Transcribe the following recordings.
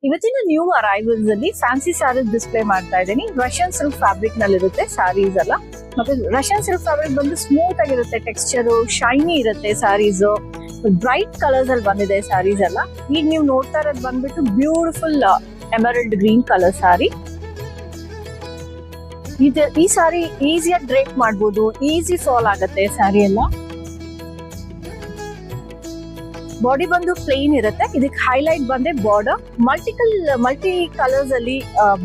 ಇವತ್ತಿನ new arrivals ಅಲ್ಲಿ fancy saris display ಮಾಡ್ತಾ ಇದ್ದೀನಿ. ರಷ್ಯನ್ ಸಿಲ್ಕ್ ಫ್ಯಾಬ್ರಿಕ್ ನಲ್ಲಿ ಇರುತ್ತೆ ಸ್ಯಾರೀಸ್ ಎಲ್ಲ. ಮತ್ತೆ ರಷ್ಯನ್ ಸಿಲ್ಕ್ ಫ್ಯಾಬ್ರಿಕ್ ಬಂದು ಸ್ಮೂತ್ ಆಗಿರುತ್ತೆ, ಟೆಕ್ಸ್ಚರ್ ಶೈನಿ ಇರುತ್ತೆ ಸ್ಯಾರೀಸ್. ಬ್ರೈಟ್ ಕಲರ್ಸ್ ಅಲ್ಲಿ ಬಂದಿದೆ ಸ್ಯಾರೀಸ್ ಎಲ್ಲ. ಈಗ ನೀವು ನೋಡ್ತಾ ಇರೋದು ಬಂದ್ಬಿಟ್ಟು beautiful emerald green colour sari. ಈ ಸಾರಿ ಈಸಿಯಾಗಿ ಡ್ರೇಪ್ ಮಾಡ್ಬೋದು, ಈಸಿ ಫಾಲ್ ಆಗುತ್ತೆ ಸ್ಯಾರಿ ಎಲ್ಲ. ಬಾಡಿ ಬಂದು ಪ್ಲೇನ್ ಇರುತ್ತೆ. ಇದಕ್ಕೆ ಹೈಲೈಟ್ ಬಂದೆ ಬಾರ್ಡರ್, ಮಲ್ಟಿ ಕಲರ್ಸ್ ಅಲ್ಲಿ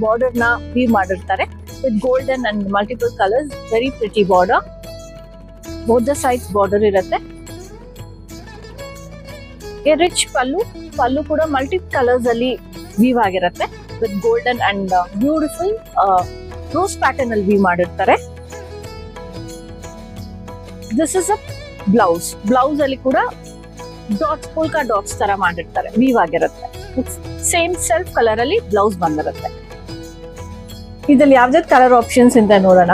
ಬಾರ್ಡರ್ ನ ವೀವ್ ಮಾಡಿರ್ತಾರೆ with golden and multiple colours. Very pretty border, both the sides border ಇರುತ್ತೆ. ರಿಚ್ ಪಲ್ಲು ಕೂಡ ಮಲ್ಟಿ ಕಲರ್ಸ್ ಅಲ್ಲಿ ವೀವ್ ಆಗಿರುತ್ತೆ with golden and beautiful rose pattern ಅಲ್ಲಿ ವೀವ್ ಮಾಡಿರ್ತಾರೆ. ದಿಸ್ ಇಸ್ ಅ ಬ್ಲೌಸ್ ಅಲ್ಲಿ ಕೂಡ ಡಾಟ್ಸ್, ಪೋಲ್ಕಾ ಡಾಟ್ಸ್ ತರ ಮಾಡಿರ್ತಾರೆ, ವೀವ್ ಆಗಿರುತ್ತೆ. ಸೇಮ್ ಸೆಲ್ಫ್ ಕಲರ್ ಅಲ್ಲಿ ಬ್ಲೌಸ್ ಬಂದಿರುತ್ತೆ. ಇದ್ರಲ್ಲಿ ಯಾವ್ದಾವ್ದು ಕಲರ್ ಆಪ್ಷನ್ಸ್ ಅಂತ ನೋಡೋಣ.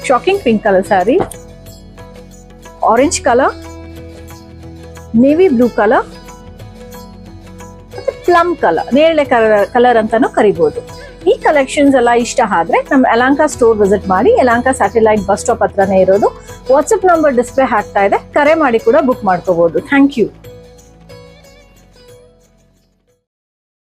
Shocking pink colour sari, orange colour, navy blue colour, ಮತ್ತೆ ಪ್ಲಮ್ ಕಲರ್, ನೇರಳೆ ಕಲರ್ ಅಂತಾನು ಕರಿಬಹುದು. ಈ ಕಲೆಕ್ಷನ್ಸ್ ಎಲ್ಲ ಇಷ್ಟ ಆದ್ರೆ ನಮ್ಮ ಯಲಹಂಕ ಸ್ಟೋರ್ ವಿಸಿಟ್ ಮಾಡಿ. ಯಲಹಂಕ ಸ್ಯಾಟಲೈಟ್ ಬಸ್ ಸ್ಟಾಪ್ ಹತ್ರನೇ ಇರೋದು. ವಾಟ್ಸ್ಆಪ್ ನಂಬರ್ ಡಿಸ್ಪ್ಲೇ ಆಗ್ತಾ ಇದೆ, ಕರೆ ಮಾಡಿ ಕೂಡ ಬುಕ್ ಮಾಡ್ಕೋಬಹುದು. Thank you.